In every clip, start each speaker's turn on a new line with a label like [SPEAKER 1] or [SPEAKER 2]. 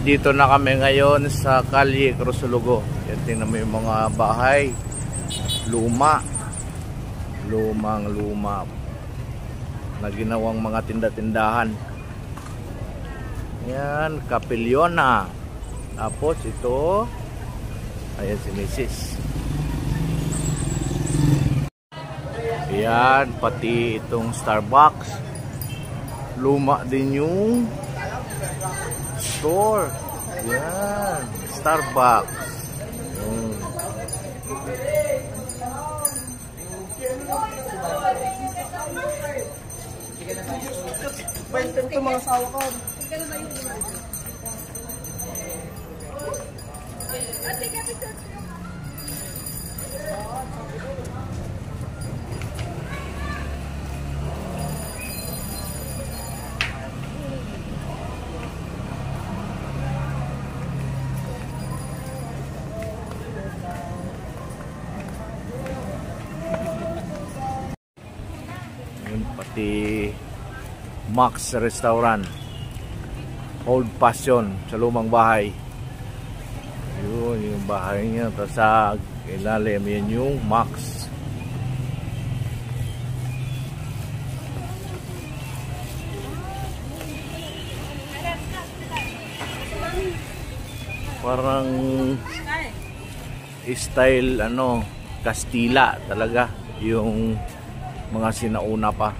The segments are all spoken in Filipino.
[SPEAKER 1] Nandito na kami ngayon sa Calle Crucelugo. Yan, tingnan mo yung mga bahay. Luma. Lumang-luma. Na ginawang mga tinda-tindahan. Yan, Capillona. Tapos ito, ayan si Mrs. Yan, pati itong Starbucks. Luma din yung store. Yan, Starbucks.
[SPEAKER 2] Ito mga sawa ko.
[SPEAKER 1] Pati Max Restaurant, Old Passion sa lumang bahay. Yun yung bahay niya. Tapos sa ilalim yan yung Max. Parang style ano, Kastila talaga yung mga sinauna pa.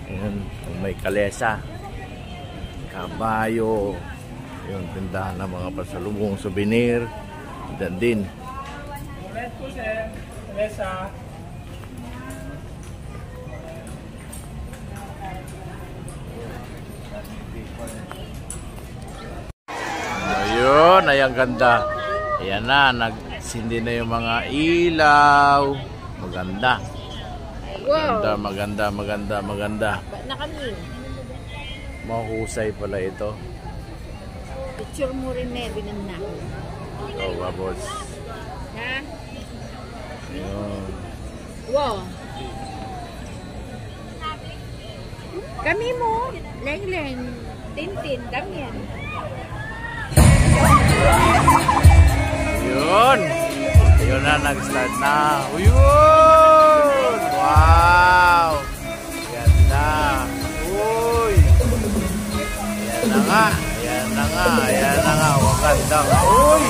[SPEAKER 1] Ayan, may kalesa, kabayo, yung tindahan ng mga pasalubong, souvenir, dan din. Ayun, ay ang ganda. Ayan na, nagsindi na yung mga ilaw. Maganda.
[SPEAKER 3] Wow.
[SPEAKER 1] Maganda.
[SPEAKER 3] Na kami.
[SPEAKER 1] Mahusay pala ito.
[SPEAKER 3] Picture mo rin na, binanda.
[SPEAKER 1] Oh, boss.
[SPEAKER 3] Ha?
[SPEAKER 1] Ayun.
[SPEAKER 3] Wow. Kami mo, Leng, Tintin, kami yan.
[SPEAKER 1] Ayun. Ayun na, nag-start na. Ayun! Wow! Ganda. Uy! Ayan na nga. Maganda nga. Uy!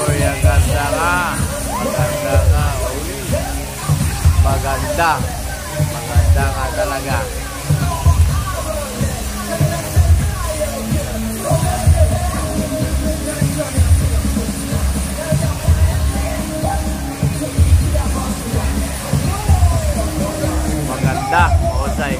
[SPEAKER 1] Uy! Ang ganda nga. Uy! Maganda nga talaga. Mahusay.